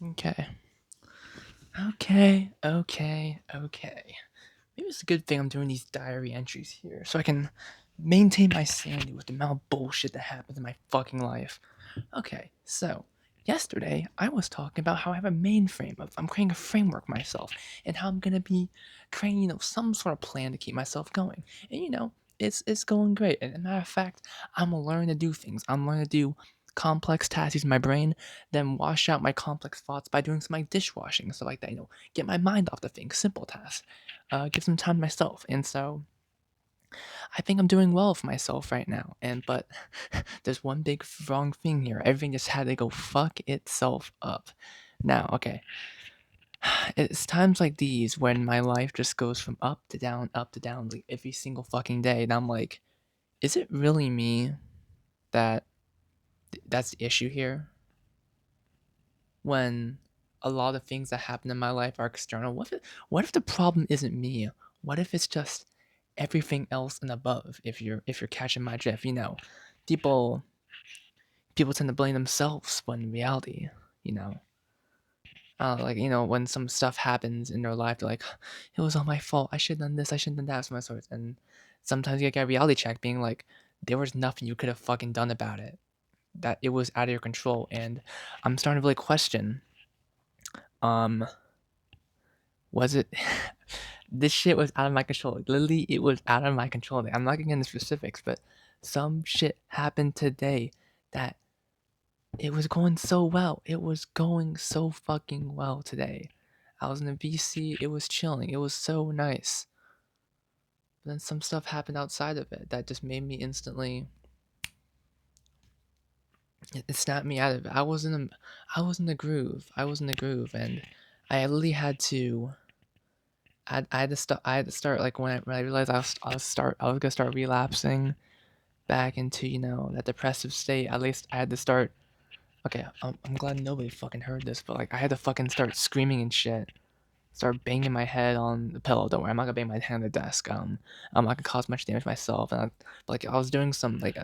Okay. Okay. Maybe it's a good thing I'm doing these diary entries here so I can maintain my sanity with the amount of bullshit that happens in my fucking life. Okay, so yesterday I was talking about how I have a mainframe of I'm creating a framework myself and how I'm gonna be creating, some sort of plan to keep myself going. And it's going great. And as a matter of fact, I'm learning to do things. I'm learning to do complex tasks in my brain, then wash out my complex thoughts by doing some like dishwashing and stuff like that. Get my mind off the things, simple tasks. Give some time to myself. And so I think I'm doing well for myself right now. But there's one big wrong thing here. Everything just had to go fuck itself up. Now, okay. It's times like these when my life just goes from up to down, like every single fucking day. And I'm like, is it really me that that's the issue here? When a lot of things that happen in my life are external. What if the problem isn't me? What if it's just everything else and above? If you're catching my drift, people people tend to blame themselves when in reality, you know, when some stuff happens in their life, they're like, it was all my fault. I should have done this. I should have done that. So my sorts. And sometimes you get a reality check, being like, there was nothing you could have fucking done about it. That it was out of your control. And I'm starting to really question, um, was it? This shit was out of my control. Literally, it was out of my control. I'm not getting into specifics, but some shit happened today that it was going so well. It was going so fucking well today. I was in the VC. It was chilling. It was so nice. But then some stuff happened outside of it that just made me instantly. It snapped me out of it. I was in the groove. I was in the groove, and I literally had to. I had to start. I had to start like when I realized I was gonna start relapsing back into that depressive state. At least I had to start. Okay, I'm glad nobody fucking heard this, but like I had to fucking start screaming and shit. Start banging my head on the pillow. Don't worry, I'm not gonna bang my head on the desk. I'm not gonna cause much damage myself. And like I was doing some like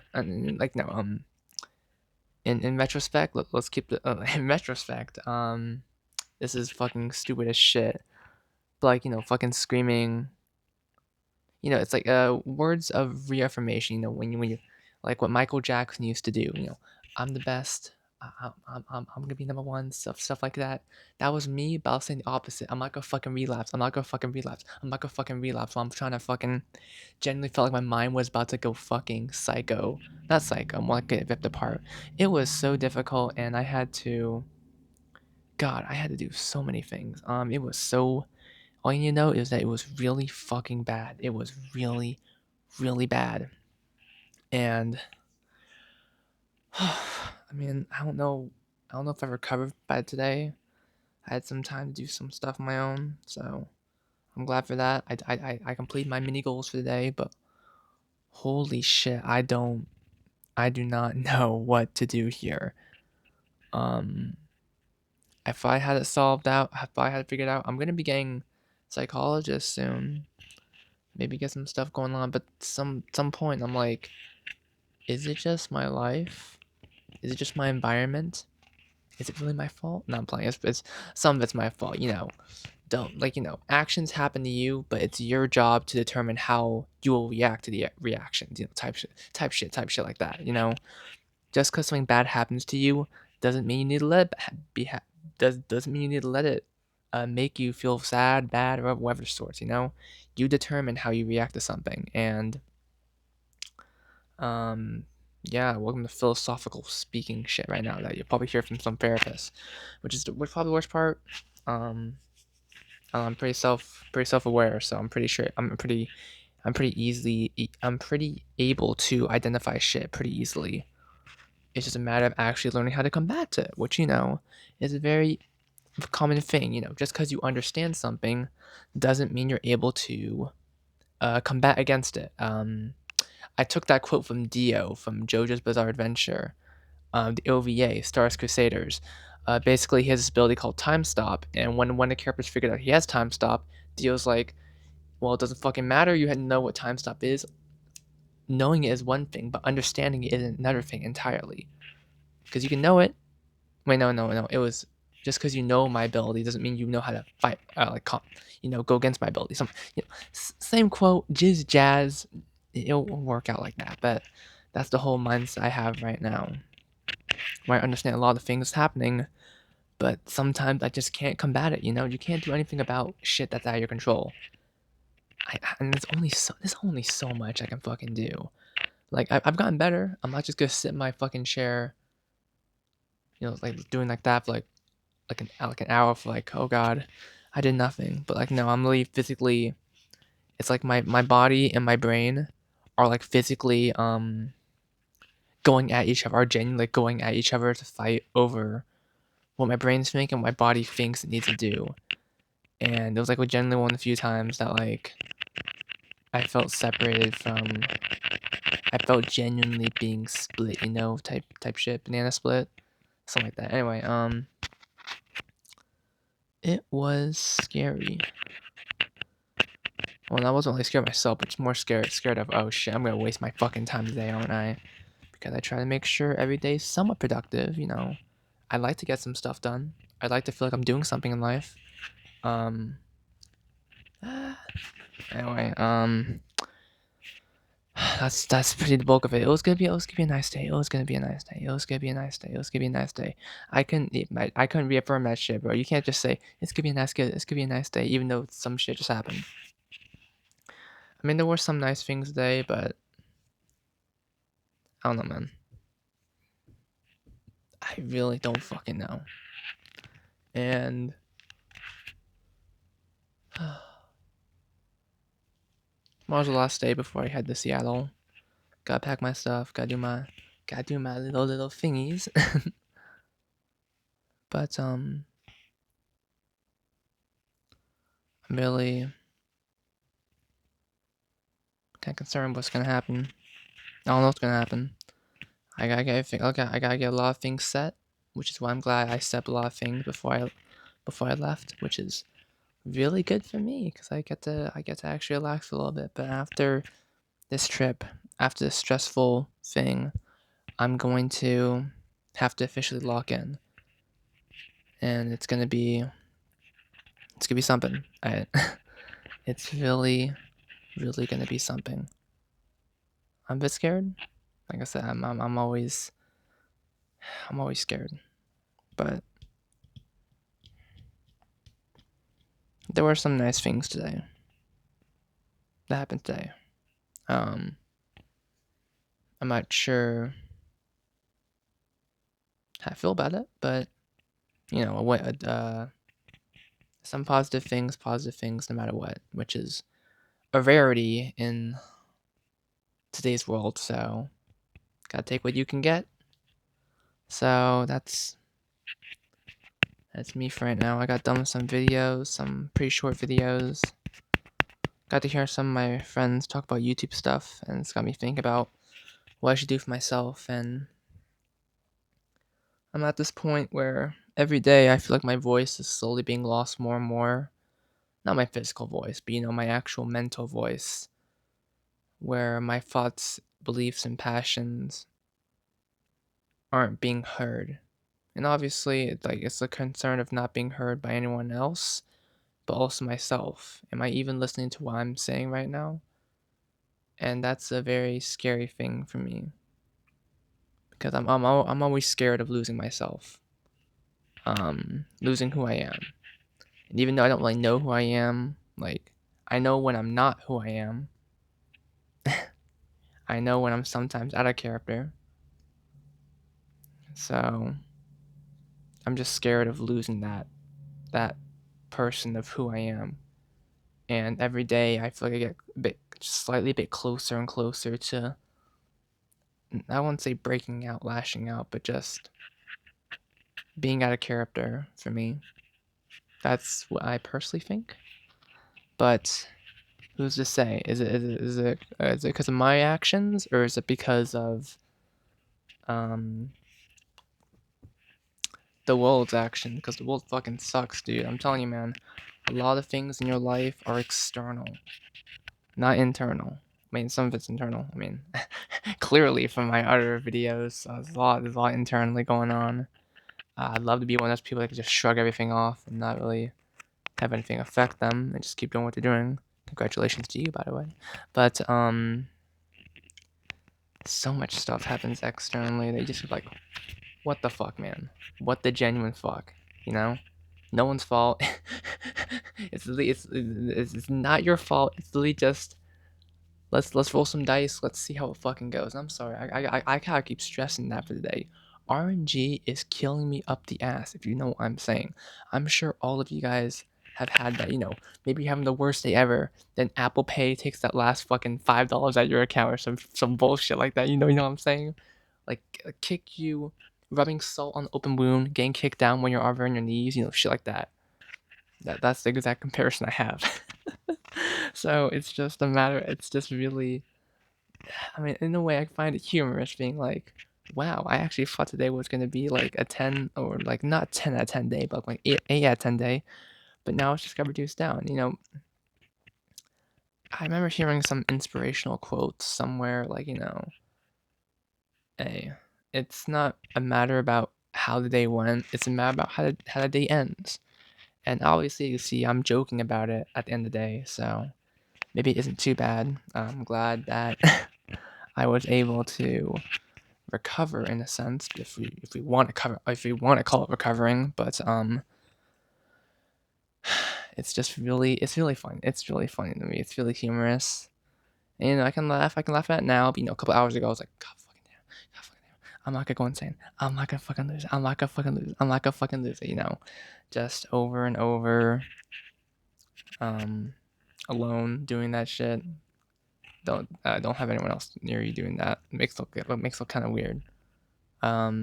no in retrospect, let's keep the in retrospect. This is fucking stupid as shit. But like fucking screaming. It's like words of reaffirmation. When you like what Michael Jackson used to do. I'm the best. I'm gonna be number one. Stuff like that. That was me, but I was saying the opposite. I'm not gonna fucking relapse. I'm not gonna fucking relapse. I'm not gonna fucking relapse. So I'm trying to fucking genuinely felt like my mind was about to go fucking psycho. Not psycho. More like get ripped apart. It was so difficult, and I had to. God, I had to do so many things. It was so all you know is that it was really fucking bad. It was really, really bad. And I mean, I don't know. I don't know if I recovered by today. I had some time to do some stuff of my own, so I'm glad for that. I completed my mini goals for the day, but holy shit, I do not know what to do here. Um, if I had it solved out, if I had it figured out, I'm gonna be getting psychologist soon. Maybe get some stuff going on, but some point I'm like, is it just my life? Is it just my environment? Is it really my fault? No, I'm playing. It's some of it's my fault. Don't actions happen to you, but it's your job to determine how you will react to the reactions. Type shit like that. Just because something bad happens to you doesn't mean you need to let it doesn't mean you need to let it make you feel sad, bad, or whatever sorts. You determine how you react to something, and um, yeah, welcome to philosophical speaking shit right now that you'll probably hear from some therapists, which probably the worst part. Um, I'm pretty self aware, so I'm pretty sure I'm pretty able to identify shit pretty easily. It's just a matter of actually learning how to combat it, which is a very common thing. Just because you understand something doesn't mean you're able to combat against it. I took that quote from Dio from JoJo's Bizarre Adventure, the OVA, Star Wars Crusaders. Basically, he has this ability called Time Stop, and when one of the characters figured out he has Time Stop, Dio's like, well, it doesn't fucking matter. You had to know what Time Stop is. Knowing it is one thing, but understanding it is another thing entirely. Because you can know it. Wait, no. It was. Just because you know my ability doesn't mean you know how to fight, go against my ability. Same quote, jizz jazz. It'll work out like that. But that's the whole mindset I have right now, where I understand a lot of things happening, but sometimes I just can't combat it. You can't do anything about shit that's out of your control. And there's only so much I can fucking do. Like I've gotten better. I'm not just gonna sit in my fucking chair, like doing like that for like an hour for like, oh god, I did nothing. But like no, I'm really physically. It's like my body and my brain are like physically going at each other, are genuinely like going at each other to fight over what my brain's thinking and my body thinks it needs to do. And it was like genuinely one of the few times that like I felt separated from. I felt genuinely being split, type shit, banana split, something like that. Anyway, it was scary. Well, I wasn't really scared of myself, but more scared of, oh shit, I'm gonna waste my fucking time today, aren't I? Because I try to make sure every day is somewhat productive. I'd like to get some stuff done. I'd like to feel like I'm doing something in life. Anyway, that's pretty the bulk of it. It was gonna be a nice day. It was gonna be a nice day. It was gonna be a nice day. It was gonna be a nice day. I couldn't reaffirm that shit, bro. You can't just say it's gonna be a nice day. It's gonna be a nice day, even though some shit just happened. I mean, there were some nice things today, but I don't know, man. I really don't fucking know. And tomorrow's the last day before I head to Seattle. Gotta pack my stuff. Gotta do my little thingies. But I'm really kind of concerned what's gonna happen. I don't know what's gonna happen. I gotta get a lot of things set, which is why I'm glad I set a lot of things before I left, which is really good for me because I get to actually relax a little bit. But after this trip, after this stressful thing, I'm going to have to officially lock in, and it's gonna be something. It's really gonna be something. I'm a bit scared. Like I said, I'm always scared, but there were some nice things today that happened today. I'm not sure how I feel about it, but some positive things no matter what, which is a rarity in today's world. So gotta take what you can get. So that's me for right now. I got done with some videos, some pretty short videos. Got to hear some of my friends talk about YouTube stuff, and it's got me thinking about what I should do for myself. And I'm at this point where every day I feel like my voice is slowly being lost more and more. Not my physical voice, but my actual mental voice, where my thoughts, beliefs, and passions aren't being heard. And obviously, it's a concern of not being heard by anyone else, but also myself. Am I even listening to what I'm saying right now? And that's a very scary thing for me, because I'm always scared of losing myself, losing who I am. And even though I don't really know who I am, like I know when I'm not who I am. I know when I'm sometimes out of character. So I'm just scared of losing that person of who I am. And every day I feel like I get slightly bit closer and closer to, I won't say breaking out, lashing out, but just being out of character for me. That's what I personally think. But who's to say? Is it because of my actions, or is it because of the world's action? Because the world fucking sucks, dude. I'm telling you, man. A lot of things in your life are external, not internal. I mean, some of it's internal. I mean, clearly from my other videos, there's a lot internally going on. I'd love to be one of those people that can just shrug everything off and not really have anything affect them and just keep doing what they're doing. Congratulations to you, by the way. But so much stuff happens externally that you just like, what the fuck, man? What the genuine fuck? You know? No one's fault. It's not your fault. It's literally just let's roll some dice. Let's see how it fucking goes. I'm sorry. I gotta keep stressing that for the day. RNG is killing me up the ass. If you know what I'm saying, I'm sure all of you guys have had that. You know, maybe you're having the worst day ever. Then Apple Pay takes that last fucking $5 out of your account or some bullshit like that. You know what I'm saying? Like kick you, rubbing salt on the open wound, getting kicked down when you're over on your knees. You know, shit like that. That's the exact comparison I have. So it's just a matter. It's just really. I mean, in a way, I find it humorous being like, wow, I actually thought today was going to be like a 10 or like not 10 out of 10 day, but like 8 out of 10 day. But now it's just got reduced down. You know, I remember hearing some inspirational quotes somewhere like, you know, hey, it's not a matter about how the day went, it's a matter about how the day ends. And obviously, you see, I'm joking about it at the end of the day, so maybe it isn't too bad. I'm glad that I was able to recover in a sense, if we want to call it recovering. But it's really fun. It's really funny to me. It's really humorous. And, you know, I can laugh at it now. But you know, a couple hours ago, I was like, God fucking damn, God fucking damn. I'm not gonna go insane. I'm not gonna fucking lose. I'm not gonna fucking lose. I'm not gonna fucking lose it. You know, just over and over. Alone doing that shit. Don't have anyone else near you doing that. It makes it look kind of weird. But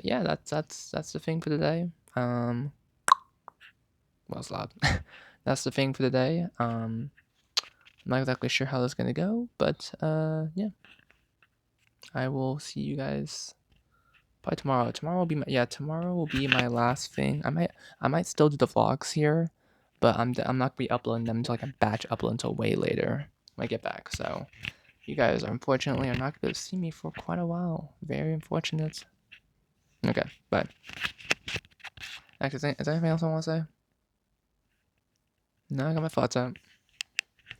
yeah, that's the thing for the day. Well, it's loud. That's the thing for the day. I'm not exactly sure how this is gonna go, but yeah. I will see you guys probably tomorrow. Tomorrow will be my last thing. I might still do the vlogs here, but I'm not gonna be uploading them to like a batch upload until way later when I get back. So you guys are unfortunately are not gonna see me for quite a while. Very unfortunate. Okay, bye. Actually, is there anything else I want to say? No, I got my thoughts out.